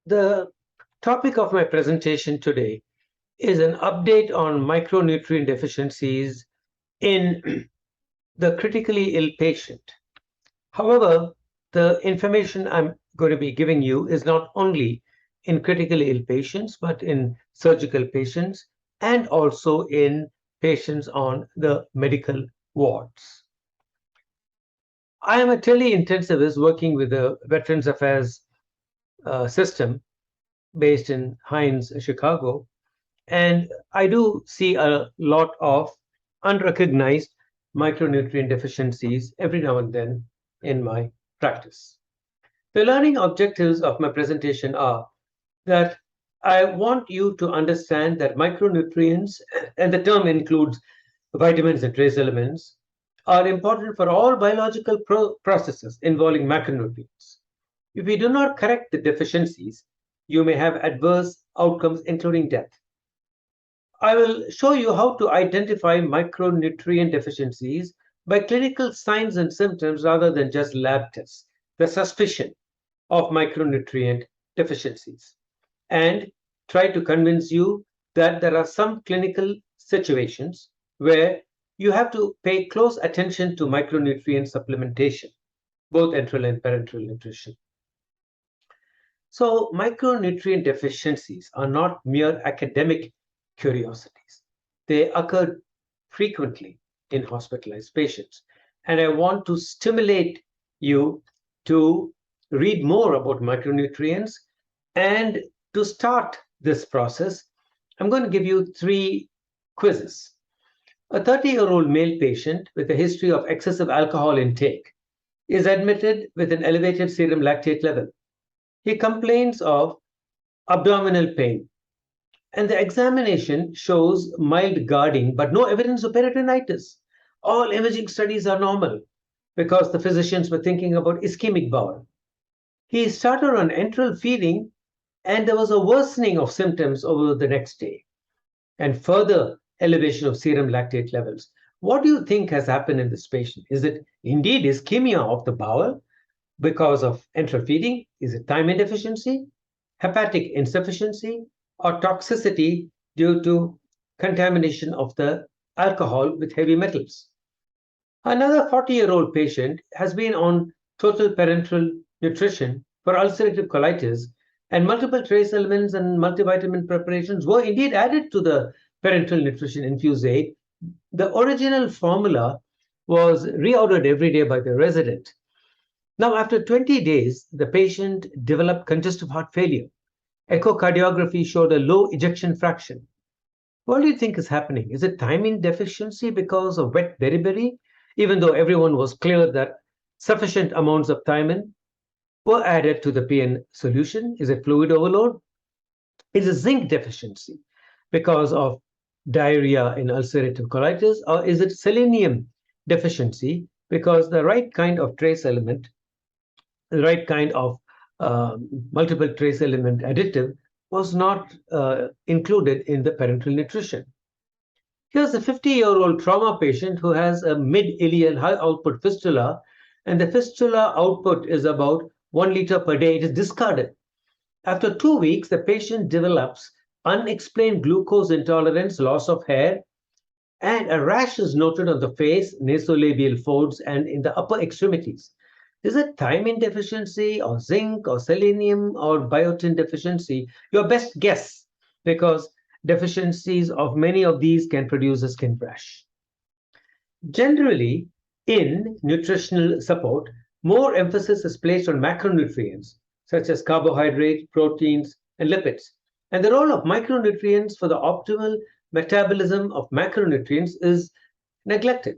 The topic of my presentation today is an update on micronutrient deficiencies in the critically ill patient. However, the information I'm going to be giving you is not only in critically ill patients, but in surgical patients and also in patients on the medical wards. I am a tele-intensivist working with the Veterans Affairs system based in Hines, Chicago. And I do see a lot of unrecognized micronutrient deficiencies every now and then in my practice. The learning objectives of my presentation are that I want you to understand that micronutrients, and the term includes vitamins and trace elements, are important for all biological processes involving macronutrients. If we do not correct the deficiencies, you may have adverse outcomes, including death. I will show you how to identify micronutrient deficiencies by clinical signs and symptoms rather than just lab tests, the suspicion of micronutrient deficiencies, and try to convince you that there are some clinical situations where you have to pay close attention to micronutrient supplementation, both enteral and parenteral nutrition. So, micronutrient deficiencies are not mere academic curiosities. They occur frequently in hospitalized patients. And I want to stimulate you to read more about micronutrients. And to start this process, I'm going to give you 3 quizzes. A 30-year-old male patient with a history of excessive alcohol intake is admitted with an elevated serum lactate level. He complains of abdominal pain, and the examination shows mild guarding, but no evidence of peritonitis. All imaging studies are normal because the physicians were thinking about ischemic bowel. He started on enteral feeding, and there was a worsening of symptoms over the next day and further elevation of serum lactate levels. What do you think has happened in this patient? Is it indeed ischemia of the bowel because of enteral feeding? Is it thiamine deficiency, hepatic insufficiency, or toxicity due to contamination of the alcohol with heavy metals? Another 40-year-old patient has been on total parenteral nutrition for ulcerative colitis, and multiple trace elements and multivitamin preparations were indeed added to the parenteral nutrition infused aid. The original formula was reordered every day by the resident. Now, after 20 days, the patient developed congestive heart failure. Echocardiography showed a low ejection fraction. What do you think is happening? Is it thiamine deficiency because of wet beriberi, even though everyone was clear that sufficient amounts of thiamine were added to the PN solution? Is it fluid overload? Is it zinc deficiency because of diarrhea in ulcerative colitis? Or is it selenium deficiency because the right kind of trace element, the right kind of multiple trace element additive was not included in the parenteral nutrition? Here's a 50-year-old trauma patient who has a mid-ileal high output fistula, and the fistula output is about 1 liter per day. It is discarded. After 2 weeks, the patient develops unexplained glucose intolerance, loss of hair, and a rash is noted on the face, nasolabial folds, and in the upper extremities. Is it thiamine deficiency or zinc or selenium or biotin deficiency? Your best guess, because deficiencies of many of these can produce a skin rash. Generally, in nutritional support, more emphasis is placed on macronutrients such as carbohydrate, proteins, and lipids. And the role of micronutrients for the optimal metabolism of macronutrients is neglected.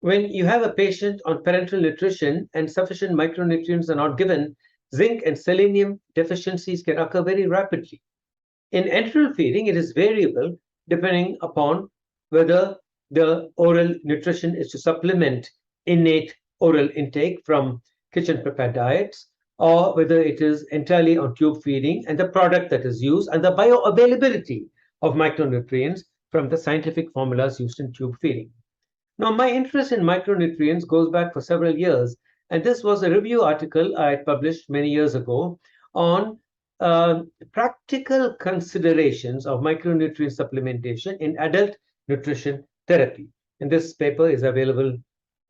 When you have a patient on parenteral nutrition and sufficient micronutrients are not given, zinc and selenium deficiencies can occur very rapidly. In enteral feeding, it is variable depending upon whether the oral nutrition is to supplement innate oral intake from kitchen prepared diets, or whether it is entirely on tube feeding and the product that is used and the bioavailability of micronutrients from the scientific formulas used in tube feeding. Now, my interest in micronutrients goes back for several years, and this was a review article I had published many years ago on practical considerations of micronutrient supplementation in adult nutrition therapy. And this paper is available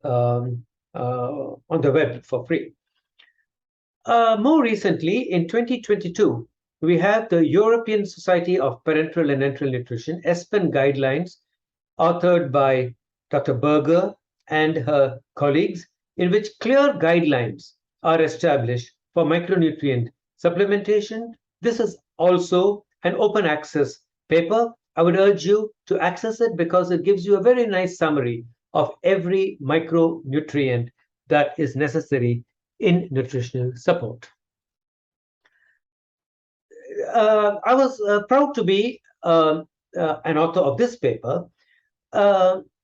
on the web for free. More recently, in 2022, we have the European Society of Parenteral and Enteral Nutrition, ESPEN guidelines, authored by Dr. Berger and her colleagues, in which clear guidelines are established for micronutrient supplementation. This is also an open access paper. I would urge you to access it because it gives you a very nice summary of every micronutrient that is necessary in nutritional support. I was proud to be an author of this paper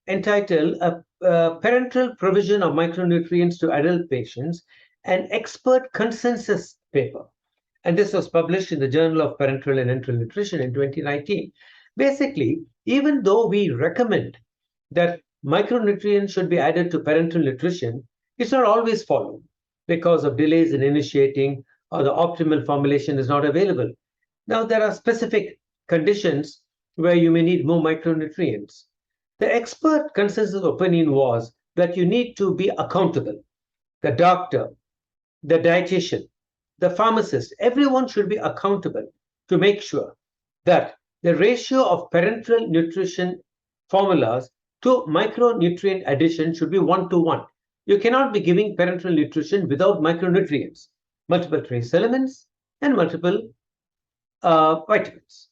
entitled Parenteral Provision of Micronutrients to Adult Patients, an expert consensus paper. And this was published in the Journal of Parenteral and Enteral Nutrition in 2019. Basically, even though we recommend that micronutrients should be added to parenteral nutrition, it's not always followed because of delays in initiating or the optimal formulation is not available. Now, there are specific conditions where you may need more micronutrients. The expert consensus opinion was that you need to be accountable. The doctor, the dietitian, the pharmacist, everyone should be accountable to make sure that the ratio of parenteral nutrition formulas to micronutrient addition should be 1:1. You cannot be giving parenteral nutrition without micronutrients, multiple trace elements, and multiple vitamins.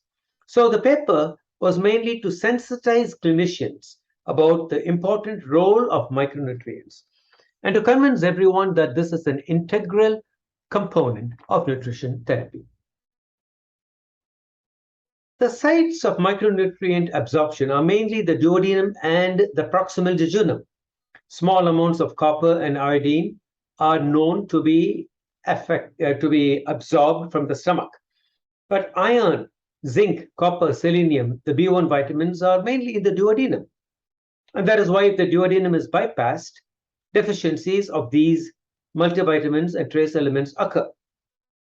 So the paper was mainly to sensitize clinicians about the important role of micronutrients and to convince everyone that this is an integral component of nutrition therapy. The sites of micronutrient absorption are mainly the duodenum and the proximal jejunum. Small amounts of copper and iodine are known to be absorbed from the stomach. But iron, zinc, copper, selenium, the B1 vitamins are mainly in the duodenum. And that is why if the duodenum is bypassed, deficiencies of these multivitamins and trace elements occur.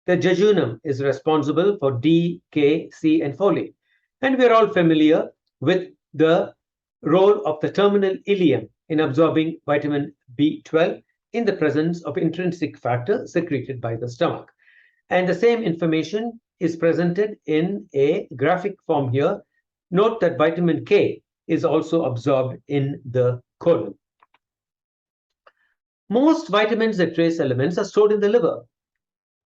The jejunum is responsible for D, K, C, and folate. And we're all familiar with the role of the terminal ileum in absorbing vitamin B12 in the presence of intrinsic factor secreted by the stomach. And the same information is presented in a graphic form here. Note that vitamin K is also absorbed in the colon. Most vitamins and trace elements are stored in the liver.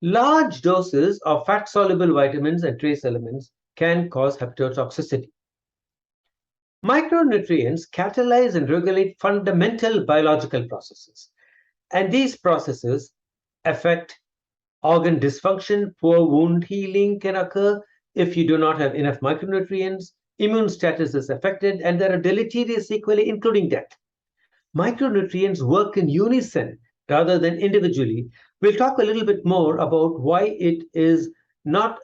Large doses of fat-soluble vitamins and trace elements can cause hepatotoxicity. Micronutrients catalyze and regulate fundamental biological processes, and these processes affect organ dysfunction. Poor wound healing can occur if you do not have enough micronutrients. Immune status is affected, and there are deleterious sequelae, including death. Micronutrients work in unison rather than individually. We'll talk a little bit more about why it is not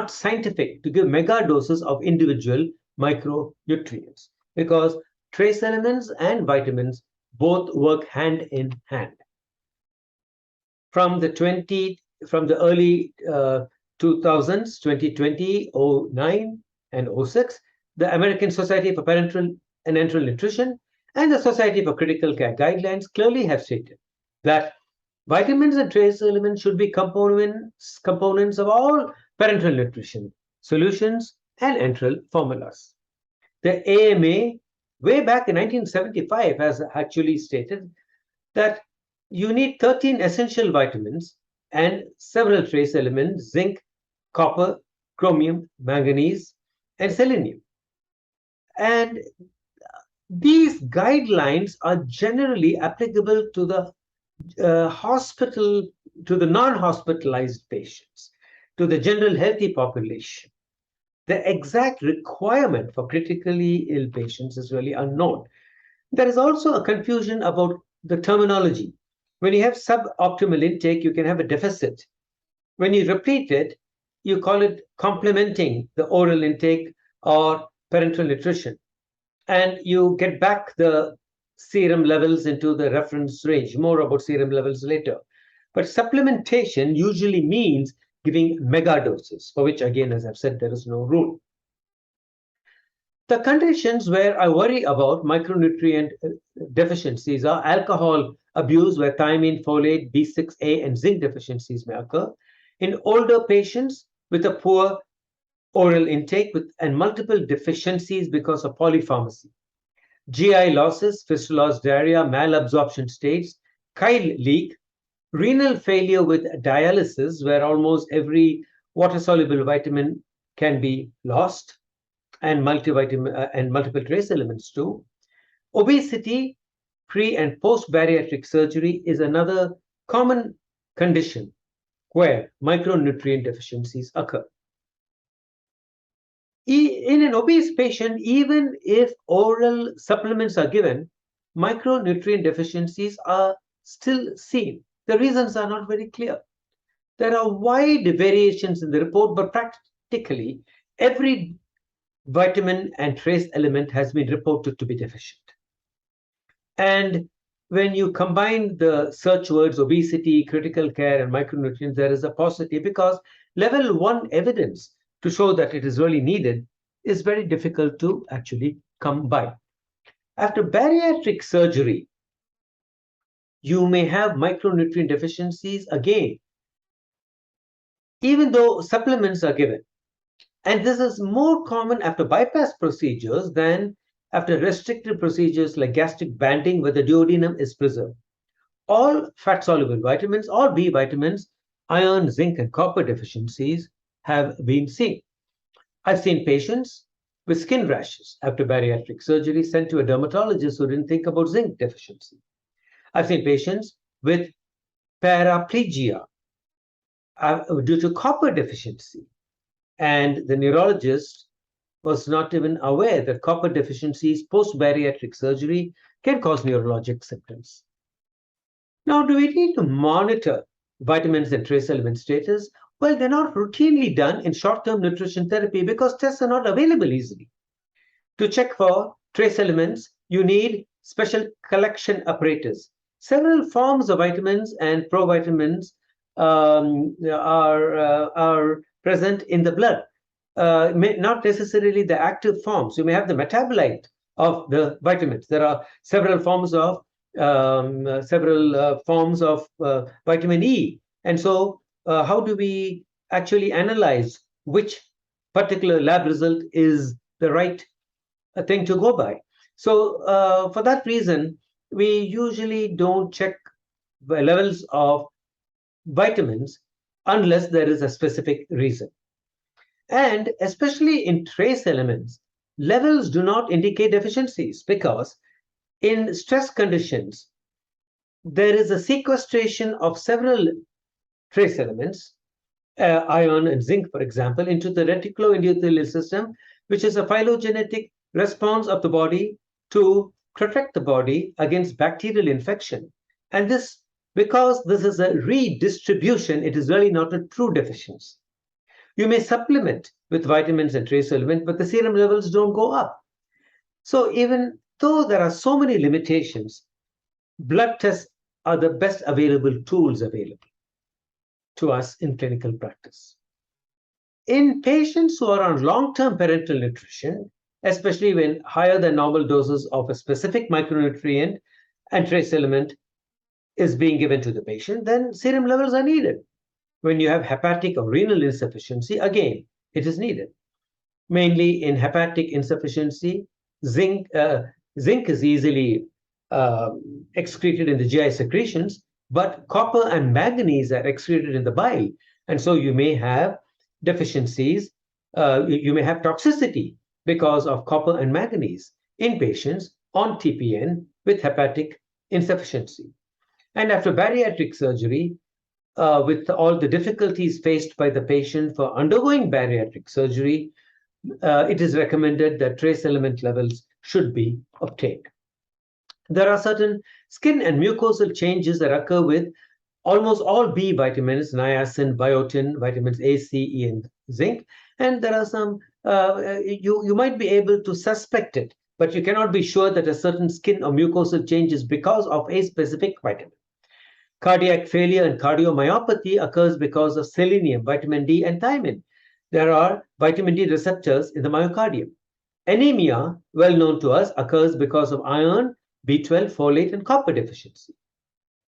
scientific to give mega doses of individual micronutrients, because trace elements and vitamins both work hand in hand. From the early 2000s, 2020, 09, and 06, the American Society for Parenteral and Enteral Nutrition and the Society for Critical Care Guidelines clearly have stated that vitamins and trace elements should be components of all parenteral nutrition solutions and enteral formulas. The AMA, way back in 1975, has actually stated that you need 13 essential vitamins and several trace elements: zinc, copper, chromium, manganese, and selenium. And these guidelines are generally applicable to the non-hospitalized patients, to the general healthy population. The exact requirement for critically ill patients is really unknown. There is also a confusion about the terminology. When you have suboptimal intake, you can have a deficit. When you repeat it, you call it complementing the oral intake or parenteral nutrition. And you get back the serum levels into the reference range. More about serum levels later. But supplementation usually means giving mega doses, for which, again, as I've said, there is no rule. The conditions where I worry about micronutrient deficiencies are alcohol abuse, where thiamine, folate, B6A, and zinc deficiencies may occur. In older patients with a poor oral intake and multiple deficiencies because of polypharmacy. GI losses, fistulas, diarrhea, malabsorption states, chyle leak, renal failure with dialysis, where almost every water-soluble vitamin can be lost, and multivitamin and multiple trace elements too. Obesity, pre and post-bariatric surgery is another common condition where micronutrient deficiencies occur. In an obese patient, even if oral supplements are given, micronutrient deficiencies are still seen. The reasons are not very clear. There are wide variations in the report, but practically every vitamin and trace element has been reported to be deficient. And when you combine the search words obesity, critical care, and micronutrients, there is a paucity, because level 1 evidence to show that it is really needed is very difficult to actually come by. After bariatric surgery, you may have micronutrient deficiencies again, even though supplements are given. And this is more common after bypass procedures than after restricted procedures like gastric banding, where the duodenum is preserved. All fat-soluble vitamins, all B vitamins, iron, zinc, and copper deficiencies have been seen. I've seen patients with skin rashes after bariatric surgery sent to a dermatologist who didn't think about zinc deficiency. I've seen patients with paraplegia due to copper deficiency, and the neurologist was not even aware that copper deficiencies post-bariatric surgery can cause neurologic symptoms. Now, do we need to monitor vitamins and trace element status? Well, they're not routinely done in short-term nutrition therapy because tests are not available easily. To check for trace elements, you need special collection apparatus. Several forms of vitamins and provitamins are present in the blood. Not necessarily the active forms. You may have the metabolite of the vitamins. There are several forms of vitamin E, and so how do we actually analyze which particular lab result is the right thing to go by? So for that reason, we usually don't check the levels of vitamins unless there is a specific reason. And especially in trace elements, levels do not indicate deficiencies, because in stress conditions, there is a sequestration of several trace elements, iron and zinc, for example, into the reticuloendothelial system, which is a phylogenetic response of the body to protect the body against bacterial infection. And this, because this is a redistribution, it is really not a true deficiency. You may supplement with vitamins and trace elements, but the serum levels don't go up. So even though there are so many limitations, blood tests are the best available tools available to us in clinical practice. In patients who are on long-term parenteral nutrition, especially when higher than normal doses of a specific micronutrient and trace element is being given to the patient, then serum levels are needed. When you have hepatic or renal insufficiency, again, it is needed. Mainly in hepatic insufficiency, zinc is easily excreted in the GI secretions, but copper and manganese are excreted in the bile. And so you may have deficiencies, you may have toxicity because of copper and manganese in patients on TPN with hepatic insufficiency. And after bariatric surgery, with all the difficulties faced by the patient for undergoing bariatric surgery, it is recommended that trace element levels should be obtained. There are certain skin and mucosal changes that occur with almost all B vitamins, niacin, biotin, vitamins A, C, E, and zinc. And there are some, you might be able to suspect it, but you cannot be sure that a certain skin or mucosal change is because of a specific vitamin. Cardiac failure and cardiomyopathy occurs because of selenium, vitamin D, and thiamine. There are vitamin D receptors in the myocardium. Anemia, well known to us, occurs because of iron, B12, folate, and copper deficiency.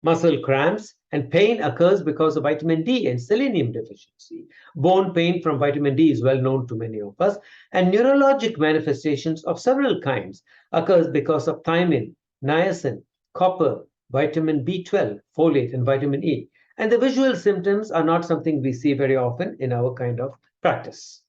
Muscle cramps and pain occurs because of vitamin D and selenium deficiency. Bone pain from vitamin D is well known to many of us. And neurologic manifestations of several kinds occurs because of thiamine, niacin, copper, vitamin B12, folate, and vitamin E. And the visual symptoms are not something we see very often in our kind of practice.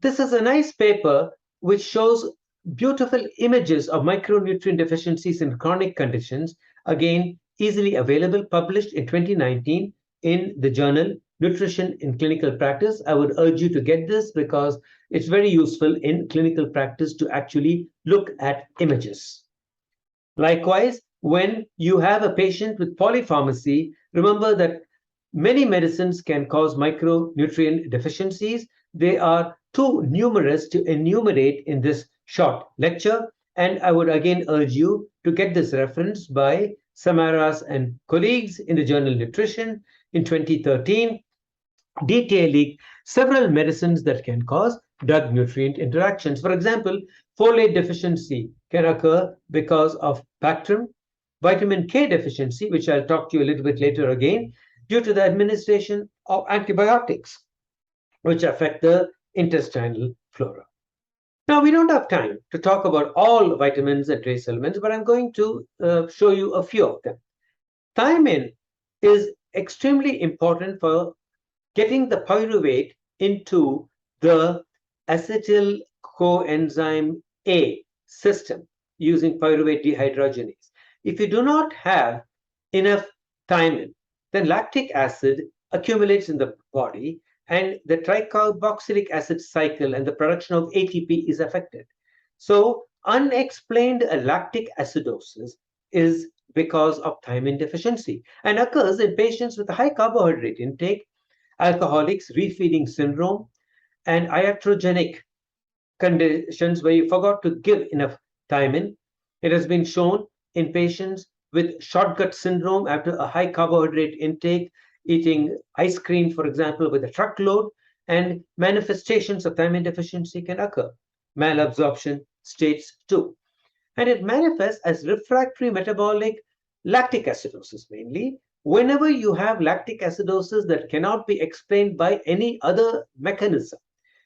This is a nice paper which shows beautiful images of micronutrient deficiencies in chronic conditions, again, easily available, published in 2019 in the journal Nutrition in Clinical Practice. I would urge you to get this because it's very useful in clinical practice to actually look at images. Likewise, when you have a patient with polypharmacy, remember that many medicines can cause micronutrient deficiencies. They are too numerous to enumerate in this short lecture, and I would again urge you to get this reference by Samaras and colleagues in the journal Nutrition in 2013, detailing several medicines that can cause drug-nutrient interactions. For example, folate deficiency can occur because of Bactrim, vitamin K deficiency, which I'll talk to you a little bit later again, due to the administration of antibiotics, which affect the intestinal flora. Now, we don't have time to talk about all vitamins and trace elements, but I'm going to show you a few of them. Thiamine is extremely important for getting the pyruvate into the acetyl coenzyme A system using pyruvate dehydrogenase. If you do not have enough thiamine, then lactic acid accumulates in the body and the tricarboxylic acid cycle and the production of ATP is affected. So unexplained lactic acidosis is because of thiamine deficiency and occurs in patients with a high carbohydrate intake, alcoholics, refeeding syndrome, and iatrogenic conditions where you forgot to give enough thiamine. It has been shown in patients with short gut syndrome after a high carbohydrate intake, eating ice cream, for example, with a truckload, and manifestations of thiamine deficiency can occur. Malabsorption states too. And it manifests as refractory metabolic lactic acidosis mainly. Whenever you have lactic acidosis that cannot be explained by any other mechanism,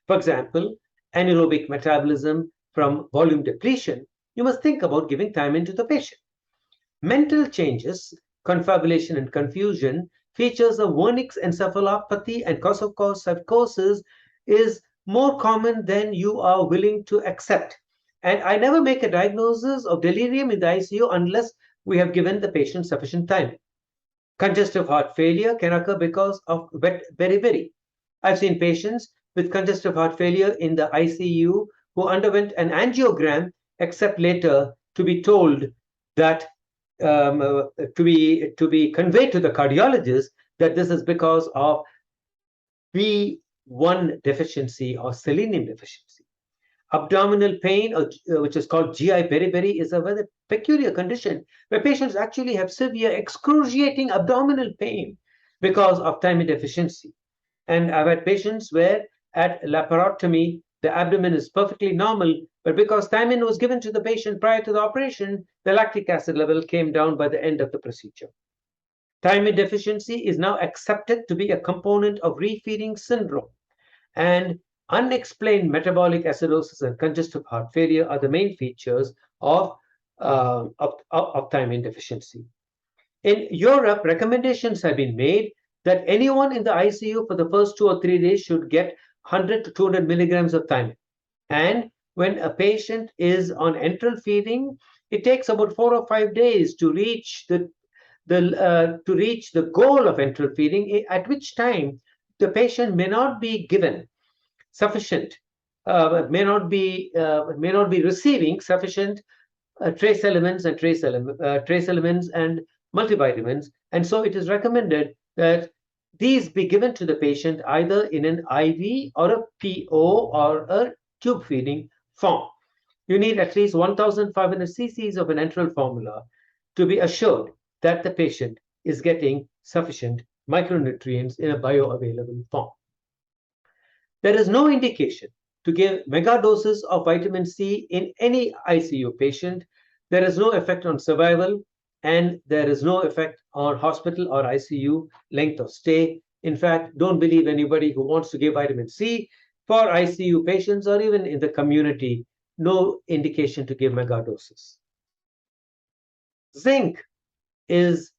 for example, anaerobic metabolism from volume depletion, you must think about giving thiamine to the patient. Mental changes, confabulation and confusion, features of Wernicke's encephalopathy and course psychosis is more common than you are willing to accept. And I never make a diagnosis of delirium in the ICU unless we have given the patient sufficient time. Congestive heart failure can occur because of wet beriberi. I've seen patients with congestive heart failure in the ICU who underwent an angiogram, except later to be told that to be conveyed to the cardiologist that this is because of B1 deficiency or selenium deficiency. Abdominal pain, which is called GI beriberi, is a very peculiar condition where patients actually have severe excruciating abdominal pain because of thiamine deficiency. And I've had patients where at laparotomy, the abdomen is perfectly normal, but because thiamine was given to the patient prior to the operation, the lactic acid level came down by the end of the procedure. Thiamine deficiency is now accepted to be a component of refeeding syndrome, and unexplained metabolic acidosis and congestive heart failure are the main features of thiamine deficiency. In Europe, recommendations have been made that anyone in the ICU for the first 2 or 3 days should get 100 to 200 milligrams of thiamine. And when a patient is on enteral feeding, it takes about 4 or 5 days to reach the goal of enteral feeding, at which time the patient may not be given sufficient, may not be receiving sufficient trace elements and multivitamins, and so it is recommended that these be given to the patient either in an IV or a PO or a tube feeding form. You need at least 1,500 cc's of an enteral formula to be assured that the patient is getting sufficient micronutrients in a bioavailable form. There is no indication to give megadoses of vitamin C in any ICU patient. There is no effect on survival, and there is no effect on hospital or ICU length of stay. In fact, don't believe anybody who wants to give vitamin C for ICU patients or even in the community. No indication to give megadoses. Zinc is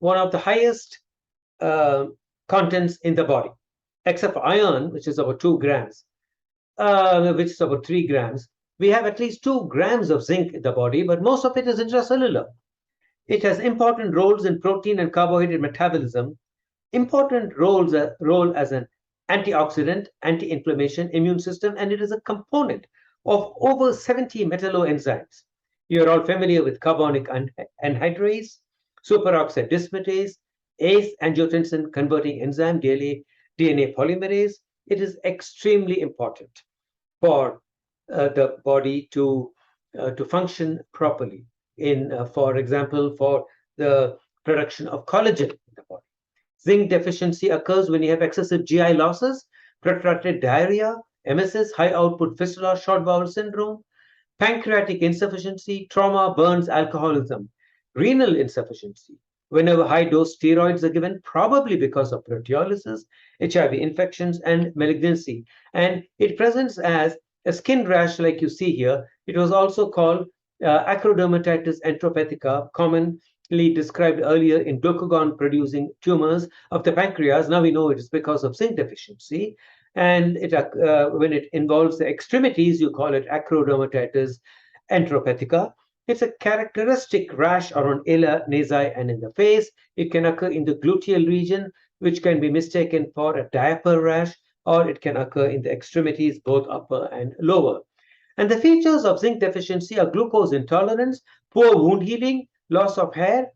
one of the highest contents in the body, except for iron, which is about 2 grams, which is about 3 grams. We have at least 2 grams of zinc in the body, but most of it is intracellular. It has important roles in protein and carbohydrate metabolism, important role as an antioxidant, anti-inflammation, immune system, and it is a component of over 70 metalloenzymes. You're all familiar with carbonic anhydrase, superoxide dismutase, ACE angiotensin converting enzyme, DNA polymerase. It is extremely important for the body to function properly. For example, for the production of collagen in the body. Zinc deficiency occurs when you have excessive GI losses, protracted diarrhea, MSS, high output fistula, short bowel syndrome, pancreatic insufficiency, trauma, burns, alcoholism, renal insufficiency, whenever high dose steroids are given, probably because of proteolysis, HIV infections, and malignancy. And it presents as a skin rash like you see here. It was also called acrodermatitis enteropathica, commonly described earlier in glucagon-producing tumors of the pancreas. Now we know it is because of zinc deficiency. And when it involves the extremities, you call it acrodermatitis enteropathica. It's a characteristic rash around ala, nasi, and in the face. It can occur in the gluteal region, which can be mistaken for a diaper rash, or it can occur in the extremities, both upper and lower. And the features of zinc deficiency are glucose intolerance, poor wound healing, loss of hair,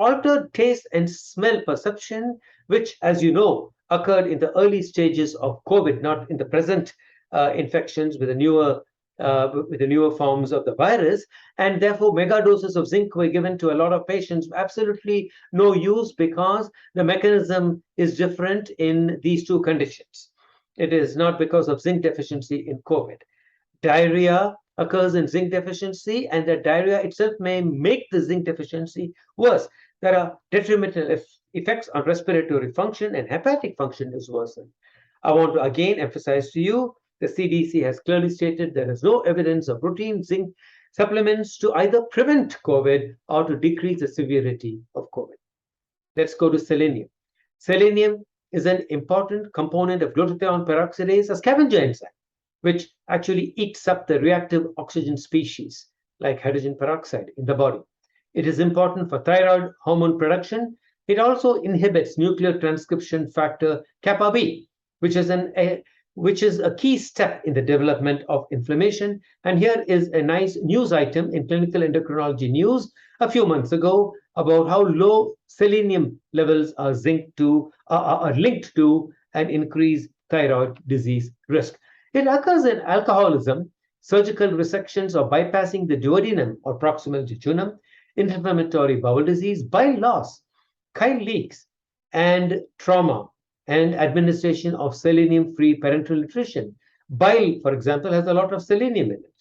altered taste and smell perception, which, as you know, occurred in the early stages of COVID, not in the present infections with the newer forms of the virus. And therefore, megadoses of zinc were given to a lot of patients. Absolutely no use, because the mechanism is different in these two conditions. It is not because of zinc deficiency in COVID. Diarrhea occurs in zinc deficiency, and the diarrhea itself may make the zinc deficiency worse. There are detrimental effects on respiratory function, and hepatic function is worsened. I want to again emphasize to you, the CDC has clearly stated there is no evidence of routine zinc supplements to either prevent COVID or to decrease the severity of COVID. Let's go to selenium. Selenium is an important component of glutathione peroxidase, a scavenger enzyme, which actually eats up the reactive oxygen species like hydrogen peroxide in the body. It is important for thyroid hormone production. It also inhibits nuclear transcription factor kappa B, which is a key step in the development of inflammation. And here is a nice news item in Clinical Endocrinology News a few months ago about how low selenium levels are linked to an increased thyroid disease risk. It occurs in alcoholism, surgical resections or bypassing the duodenum or proximal jejunum, inflammatory bowel disease, bile loss, chyle leaks, and trauma, and administration of selenium-free parenteral nutrition. Bile, for example, has a lot of selenium in it.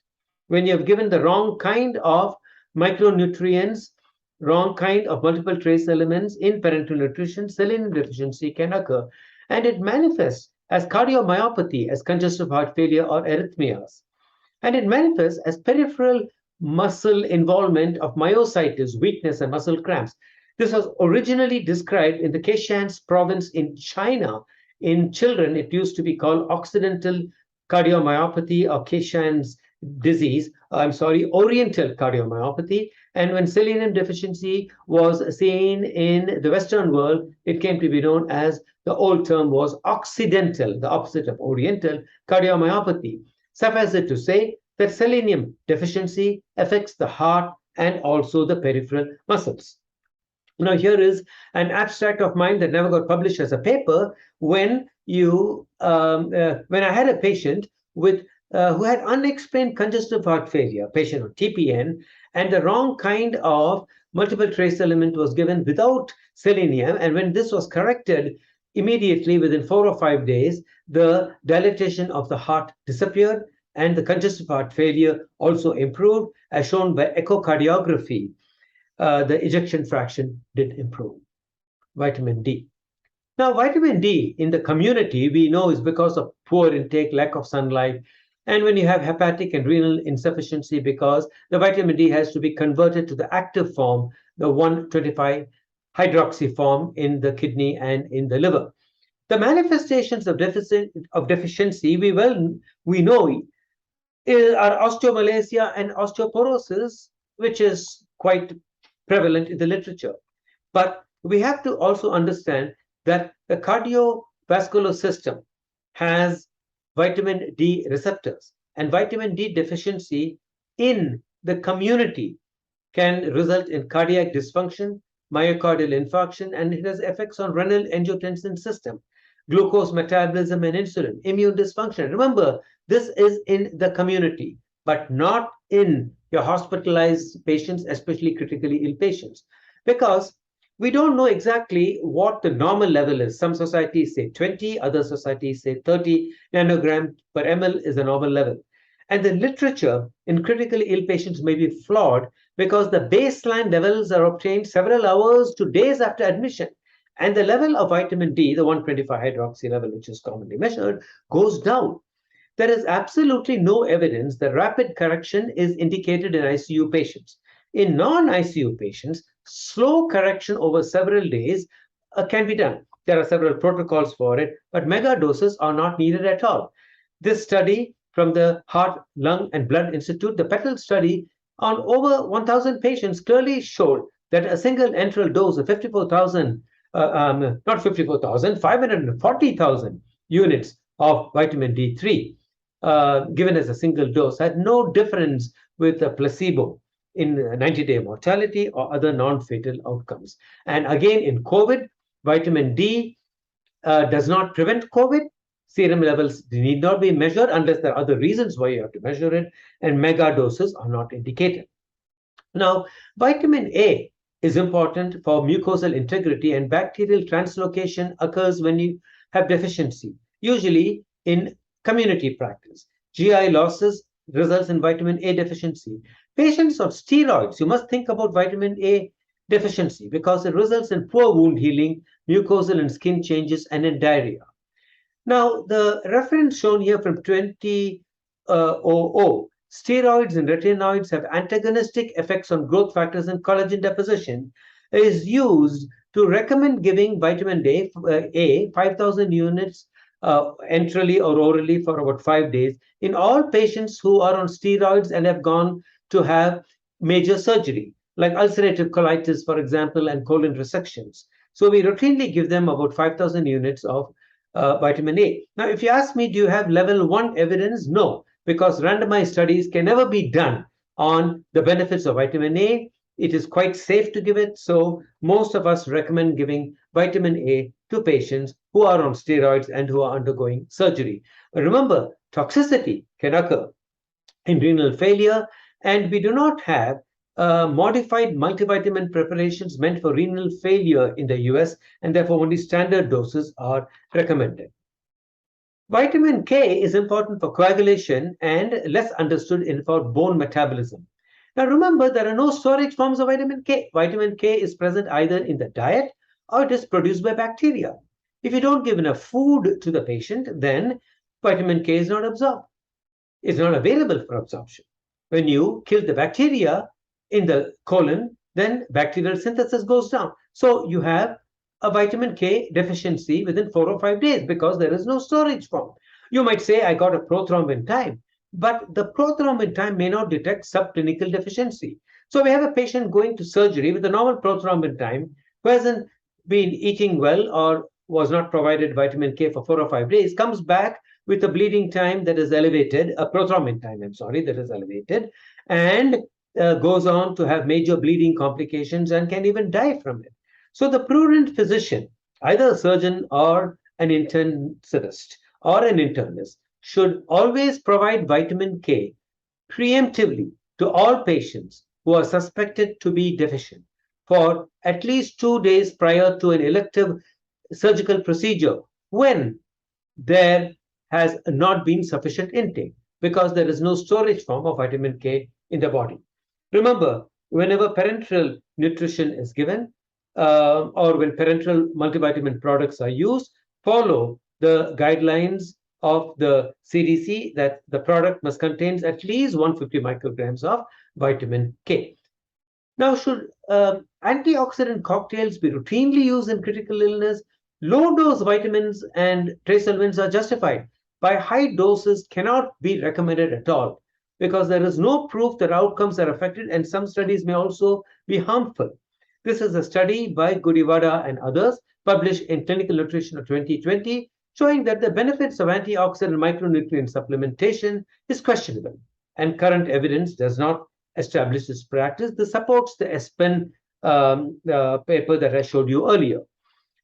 When you have given the wrong kind of micronutrients, wrong kind of multiple trace elements in parenteral nutrition, selenium deficiency can occur, and it manifests as cardiomyopathy, as congestive heart failure or arrhythmias. And it manifests as peripheral muscle involvement of myositis, weakness, and muscle cramps. This was originally described in the Keshan province in China. In children, it used to be called Occidental cardiomyopathy or Keshan's disease, Oriental cardiomyopathy. And when selenium deficiency was seen in the Western world, it came to be known as, the old term was Occidental, the opposite of Oriental cardiomyopathy. Suffice it to say that selenium deficiency affects the heart and also the peripheral muscles. Now, here is an abstract of mine that never got published as a paper. When I had a patient with who had unexplained congestive heart failure, patient with TPN, and the wrong kind of multiple trace element was given without selenium. And when this was corrected, immediately within 4 or 5 days, the dilatation of the heart disappeared and the congestive heart failure also improved, as shown by echocardiography. The ejection fraction did improve. Vitamin D. Now, vitamin D in the community, we know, is because of poor intake, lack of sunlight, and when you have hepatic and renal insufficiency, because the vitamin D has to be converted to the active form, the 125 hydroxy form in the kidney and in the liver. The manifestations of deficiency, we know, are osteomalacia and osteoporosis, which is quite prevalent in the literature. But we have to also understand that the cardiovascular system has vitamin D receptors, and vitamin D deficiency in the community can result in cardiac dysfunction, myocardial infarction, and it has effects on renal angiotensin system, glucose metabolism and insulin, immune dysfunction. Remember, this is in the community, but not in your hospitalized patients, especially critically ill patients, because we don't know exactly what the normal level is. Some societies say 20, other societies say 30 nanogram per ml is a normal level. And the literature in critically ill patients may be flawed because the baseline levels are obtained several hours to days after admission. And the level of vitamin D, the 125 hydroxy level, which is commonly measured, goes down. There is absolutely no evidence that rapid correction is indicated in ICU patients. In non-ICU patients, slow correction over several days can be done. There are several protocols for it, but mega doses are not needed at all. This study from the Heart, Lung, and Blood Institute, the PETAL study on over 1,000 patients, clearly showed that a single enteral dose of 54,000 not 54,000, 540,000 units of vitamin D3 given as a single dose had no difference with a placebo in 90-day mortality or other non-fatal outcomes. And again, in COVID, vitamin D does not prevent COVID. Serum levels need not be measured unless there are other reasons why you have to measure it, and mega doses are not indicated. Now, vitamin A is important for mucosal integrity, and bacterial translocation occurs when you have deficiency, usually in community practice. GI losses results in vitamin A deficiency. Patients on steroids, you must think about vitamin A deficiency because it results in poor wound healing, mucosal and skin changes, and in diarrhea. Now, the reference shown here from 2000, steroids and retinoids have antagonistic effects on growth factors and collagen deposition, is used to recommend giving vitamin A 5,000 units enterally or orally for about 5 days in all patients who are on steroids and have gone to have major surgery, like ulcerative colitis, for example, and colon resections. So we routinely give them about 5,000 units of vitamin A. Now, if you ask me, do you have level 1 evidence? No, because randomized studies can never be done on the benefits of vitamin A. It is quite safe to give it. So most of us recommend giving vitamin A to patients who are on steroids and who are undergoing surgery. But remember, toxicity can occur in renal failure, and we do not have modified multivitamin preparations meant for renal failure in the US, and therefore only standard doses are recommended. Vitamin K is important for coagulation and less understood for bone metabolism. Now remember, there are no storage forms of vitamin K. Vitamin K is present either in the diet or it is produced by bacteria. If you don't give enough food to the patient, then vitamin K is not absorbed. It's not available for absorption. When you kill the bacteria in the colon, then bacterial synthesis goes down. So you have a vitamin K deficiency within 4 or 5 days because there is no storage form. You might say, I got a prothrombin time, but the prothrombin time may not detect subclinical deficiency. So we have a patient going to surgery with a normal prothrombin time who hasn't been eating well or was not provided vitamin K for 4 or 5 days, comes back with a bleeding time that is elevated, a prothrombin time, that is elevated, and goes on to have major bleeding complications and can even die from it. So the prudent physician, either a surgeon or an intensivist or an internist, should always provide vitamin K preemptively to all patients who are suspected to be deficient for at least 2 days prior to an elective surgical procedure when there has not been sufficient intake because there is no storage form of vitamin K in the body. Remember, whenever parenteral nutrition is given or when parenteral multivitamin products are used, follow the guidelines of the CDC that the product must contain at least 150 micrograms of vitamin K. Now, should antioxidant cocktails be routinely used in critical illness? Low dose vitamins and trace elements are justified, but high doses cannot be recommended at all because there is no proof that outcomes are affected, and some studies may also be harmful. This is a study by Gudivada and others published in Clinical Nutrition of 2020 showing that the benefits of antioxidant micronutrient supplementation is questionable, and current evidence does not establish this practice. This supports the ESPEN paper that I showed you earlier.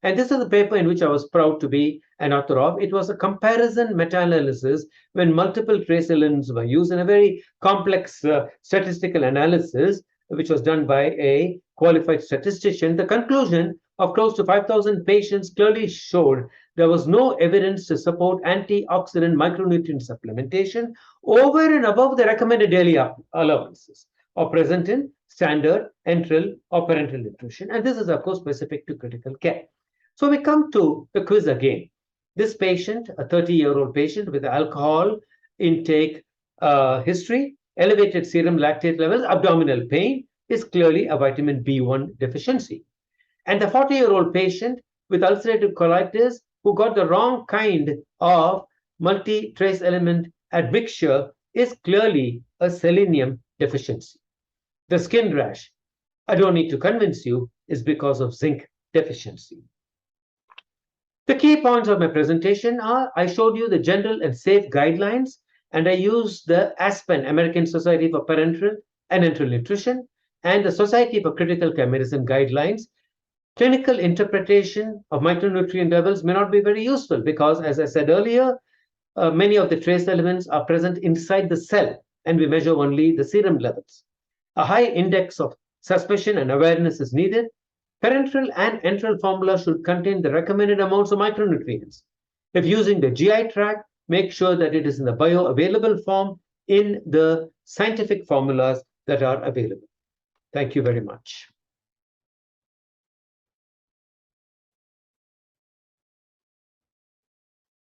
And this is a paper in which I was proud to be an author of. It was a comparison meta-analysis when multiple trace elements were used in a very complex statistical analysis, which was done by a qualified statistician. The conclusion of close to 5,000 patients clearly showed there was no evidence to support antioxidant micronutrient supplementation over and above the recommended daily allowances or present in standard enteral or parenteral nutrition. And this is, of course, specific to critical care. So we come to the quiz again. This patient, a 30-year-old patient with alcohol intake history, elevated serum lactate levels, abdominal pain, is clearly a vitamin B1 deficiency. And the 40-year-old patient with ulcerative colitis who got the wrong kind of multi-trace element admixture is clearly a selenium deficiency. The skin rash, I don't need to convince you, is because of zinc deficiency. The key points of my presentation are I showed you the general and safe guidelines, and I used the ASPEN, American Society for Parenteral and Enteral Nutrition, and the Society for Critical Care Medicine guidelines. Clinical interpretation of micronutrient levels may not be very useful because, as I said earlier, many of the trace elements are present inside the cell, and we measure only the serum levels. A high index of suspicion and awareness is needed. Parenteral and enteral formula should contain the recommended amounts of micronutrients. If using the GI tract, make sure that it is in the bioavailable form in the scientific formulas that are available. Thank you very much.